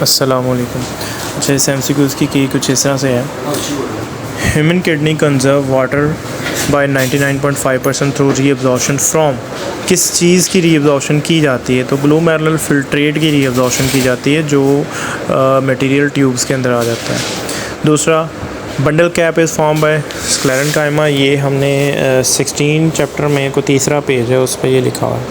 अस्सलामुअलैकुम। अच्छा, इस MCQs की कुछ इस तरह से है। Human kidney conserve water bye 99.5% through reabsorption from. किस चीज़ की रीअब्जॉर्प्शन की जाती है? तो ग्लोमेरुलर फिल्ट्रेट की रीअब्जॉर्प्शन की जाती है जो मटेरियल ट्यूब्स के अंदर आ जाता है। दूसरा, bundle cap is form by sclerenchyma. ये हमने 16 चैप्टर में को तीसरा पेज है, उस पर ये लिखा हुआ है,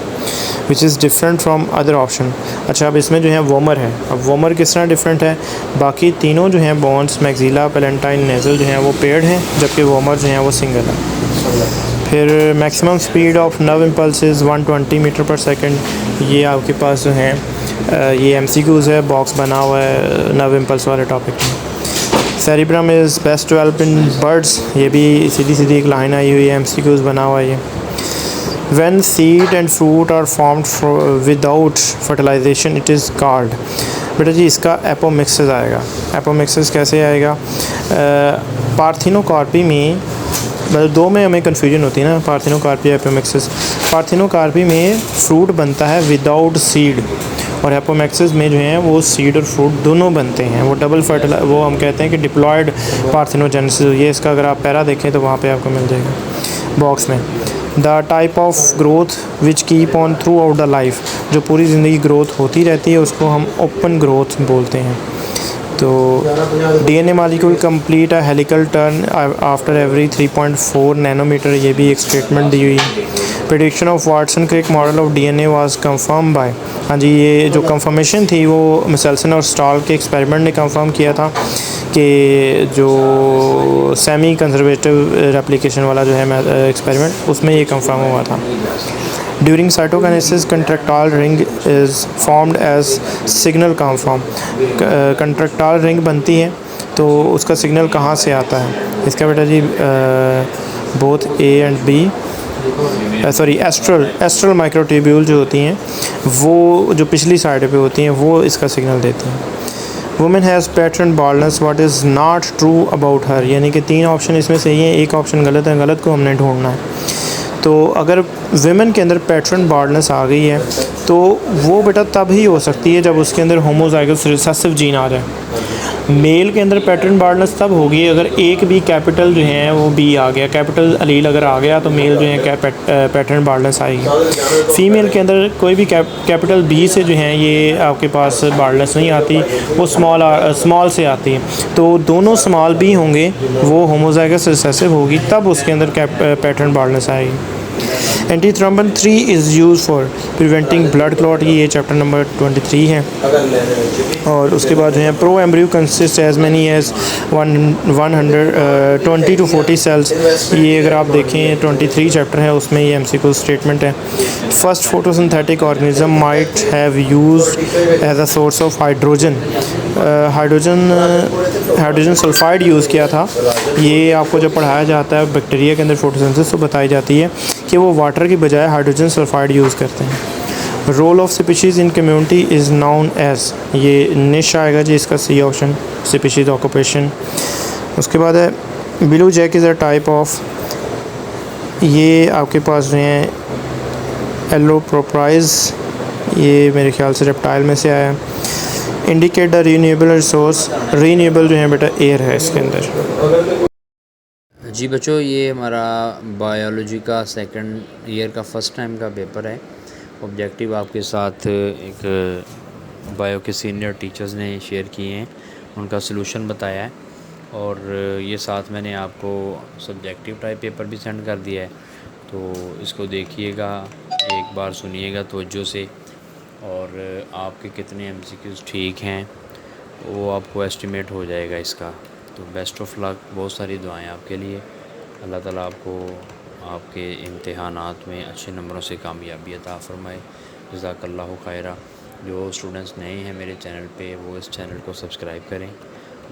which is different from other option. अच्छा, अब इसमें जो है वोमर है। अब वोमर किस तरह डिफरेंट है? बाकी तीनों जो हैं बोन्स, मैक्सिला, पैलेंटाइन, नेज़ल जो हैं वो पेयर्ड हैं, जबकि वोमर जो हैं वो सिंगल है। फिर maximum speed of nerve impulses 120 metre पर सेकंड। ये आपके पास जो हैं ये MCQs है, बॉक्स बना हुआ है नर्व इम्पल्स वाले टॉपिक में। Cerebrum is best develop in birds. ये भी सीधी सीधी एक लाइन आई हुई है, MCQs बना हुआ है ये। When seed and fruit are formed without fertilization it is called। बेटा जी इसका एपोमिक्सिस आएगा। एपोमिक्सिस कैसे आएगा? पार्थिनोकार्पी में, मतलब दो में हमें कन्फ्यूजन होती है ना, पार्थिनोकार्पी एपोमिक्सिस। पार्थिनोकार्पी में फ्रूट बनता है विदाउट सीड, और एपोमिक्सिस में जो है वो सीड और फ्रूट दोनों बनते हैं। वो डबल फर्टिलाइज, वो हम कहते हैं कि डिप्लॉयड पार्थिनोजेनेसिस। ये इसका अगर आप पैरा देखें तो वहाँ पे आपको मिल जाएगा बॉक्स में। The type of growth which keep on through out the life. जो पूरी ज़िंदगी ग्रोथ होती रहती है उसको हम ओपन ग्रोथ बोलते हैं। तो DNA molecule complete a helical turn after every 3.4 nanometre. ये भी एक स्टेटमेंट दी हुई है। Prediction of Watson Crick model of DNA was confirm by. हाँ जी, ये जो कंफर्मेशन थी वो मिसेल्सन और स्टॉल के एक्सपेरिमेंट ने कंफर्म किया था कि जो सेमी कंजर्वेटिव रेप्लिकेशन वाला जो है एक्सपेरिमेंट, उसमें ये कंफर्म हुआ था। During cytokinesis contractile ring is formed as signal confirm. Contractile ring बनती है तो उसका सिग्नल कहाँ से आता है? इसका बेटा जी both A and B, sorry astral microtubule जो होती हैं वो जो पिछली साइड पे होती हैं वो इसका सिग्नल देती हैं। Women has pattern baldness, what is not true about her. यानी कि 3 ऑप्शन इसमें सही है, एक ऑप्शन गलत है, गलत को हमने ढूंढना है। तो अगर वुमेन के अंदर पैटर्न बाल्डनेस आ गई है तो वो बेटा तब ही हो सकती है जब उसके अंदर होमोजाइगस रिसेसिव जीन आ जाए। मेल के अंदर पैटर्न बाल्डनेस तब होगी अगर एक भी कैपिटल जो है वो B आ गया, कैपिटल अलील अगर आ गया तो मेल जो है पैटर्न बाल्डनेस आएगी। फ़ीमेल के अंदर कोई भी कैपिटल B से जो है ये आपके पास बाल्डनेस नहीं आती, वो स्मॉल से आती है। तो दोनों स्मॉल B होंगे, वो होमोजाइगस रिसेसिव होगी, तब उसके अंदर पैटर्न बाल्डनेस आएगी। Antithrombin 3 is use for preventing blood clot. ये चैप्टर नंबर 23 है। और उसके बाद जो है pro embryo consist as many as 120 to 40 cells. ये अगर आप देखें 23 चैप्टर है, उसमें ये MCQ स्टेटमेंट है। First photosynthetic organism might have used as a source of hydrogen. Hydrogen sulphide use किया था। ये आपको जब पढ़ाया जाता है बैक्टीरिया के अंदर फोटोसिंथेसिस तो बताई जाती है कि वो वाटर की बजाय हाइड्रोजन सल्फाइड यूज़ करते हैं। Role of species in community is known as. ये निश आएगा जी इसका C ऑप्शन, स्पीशीज़ ऑक्यूपेशन। उसके बाद है blue jack is a type of. ये आपके पास जो है एलोप्रोप्राइज, ये मेरे ख्याल से रेप्टाइल में से आया है। Indicate the renewable resource. Renewable जो है बेटा एयर है इसके अंदर। जी बच्चों, ये हमारा बायोलॉजी का सेकंड ईयर का फ़र्स्ट टाइम का पेपर है। ऑब्जेक्टिव आपके साथ एक बायो के सीनियर टीचर्स ने शेयर किए हैं, उनका सलूशन बताया है, और ये साथ मैंने आपको सब्जेक्टिव टाइप पेपर भी सेंड कर दिया है। तो इसको देखिएगा, एक बार सुनिएगा तवज्जो से, और आपके कितने MCQs ठीक हैं वो आपको एस्टिमेट हो जाएगा इसका। तो बेस्ट ऑफ लक, बहुत सारी दुआएं आपके लिए। अल्लाह ताला आपको आपके इम्तिहानात में अच्छे नंबरों से कामयाबी अता फ़रमाए। जज़ाकल्लाहु खैरा। जो स्टूडेंट्स नए हैं मेरे चैनल पे वो इस चैनल को सब्सक्राइब करें,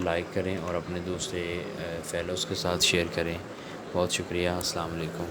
लाइक करें और अपने दूसरे फेलोज़ के साथ शेयर करें। बहुत शुक्रिया। अस्सलाम वालेकुम।